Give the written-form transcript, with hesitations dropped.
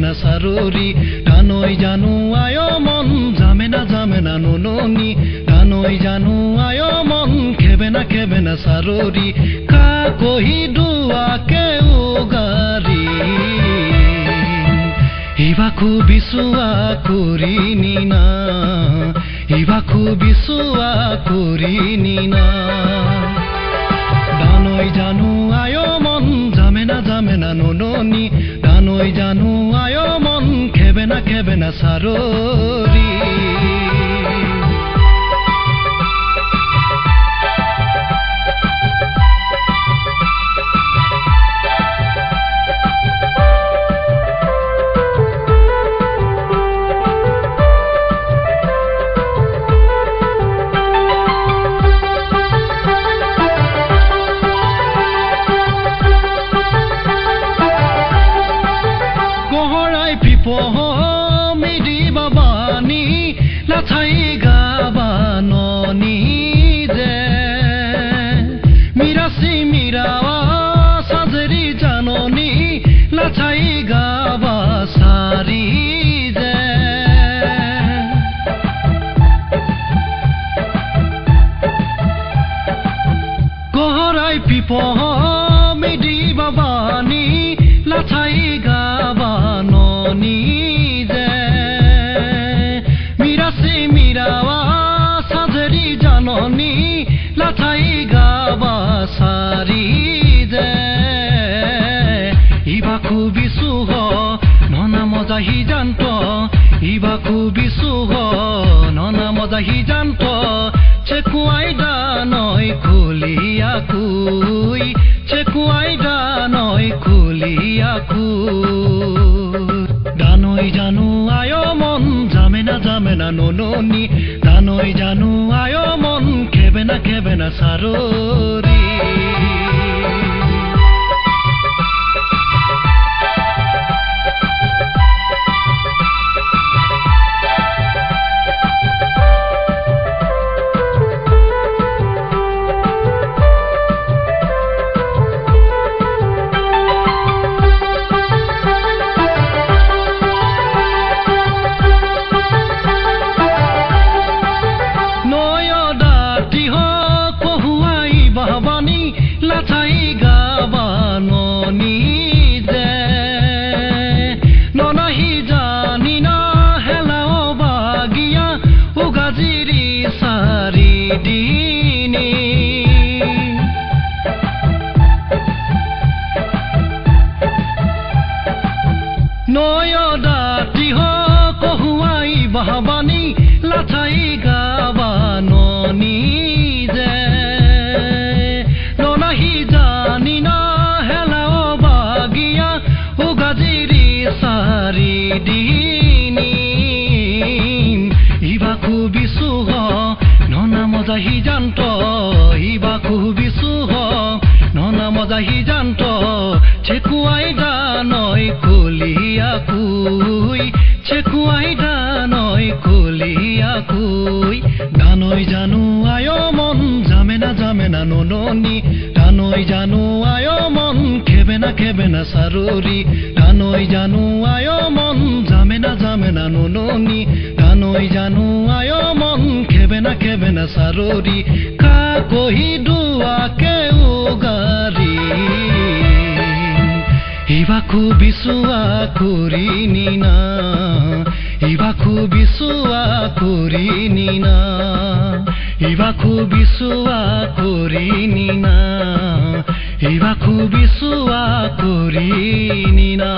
না সারুরি টানই জানু আয় মন যাবে না নুননি টানই জানু আয় মন খেবে না সারুরি কা কহি দুয়া কেউ গারি ইবাকু বিসুয়া করিনি না ইবাকু বিসুয়া করিনি না ডানই জানু আয় মন যাবে না নুননি ডানই জানু আয় মন খেবে না সারুরি মিডি বাবানি লাথাই গাবানি যে মিরাসি মিরাওয়া সাজরি জাননি লাথাই গাবা সারি যে গহরাই পিপ মিডি বাবানি লাথাই গাবানি যে মিরাসি মিরাওয়া সাজরি জাননি লাথাই গাবা সারি যে ইবাকু বিসুহ ননা মজাহি জান্ত ইবাকু বিসুহ ননা মজাহি জান্ত চেকুয়াই দানই খুলিয়াকুই চেকুয়াই দানই খুলিয়াকুই ডানই জানু আয় মন যাবে না নুননি ডানই জানু আয় মন খেবে না সারুরি লাথাই গাবানি যে ননাহি জানি না হেলাও বাগিয়া উগাজিরি সারি দিনি নয় দাতি হ কহুয়াই বাহবানি লাথাই গাবানি যে জানি না হেলাও বাগিয়া উগাজিরি সারি দিনি ইবাকু বিসুহ ননা মজাহি জান্ত ইবাকু বিসুহ ননা মজাহি জান্ত চেকুয়াই দানই খুলিয়াকুই চেকুয়াই দানই খুলিয়াকুই ডানই জানু আয় মন যাবে না নুননি ডানই জানু আয় মন খেবে না সারুরি ডানই জানু আয় মন যাবে না নুননি ডানই জানু আয় মন খেবে না সারুরি কা কহি দুয়া কেউ গারি ইবাকু বিসুয়া করিনি না ইবাকু বিসুয়া করিনি না ইবাকু বিসুয়া করিনি না ইবাকু বিসুয়া করিনি না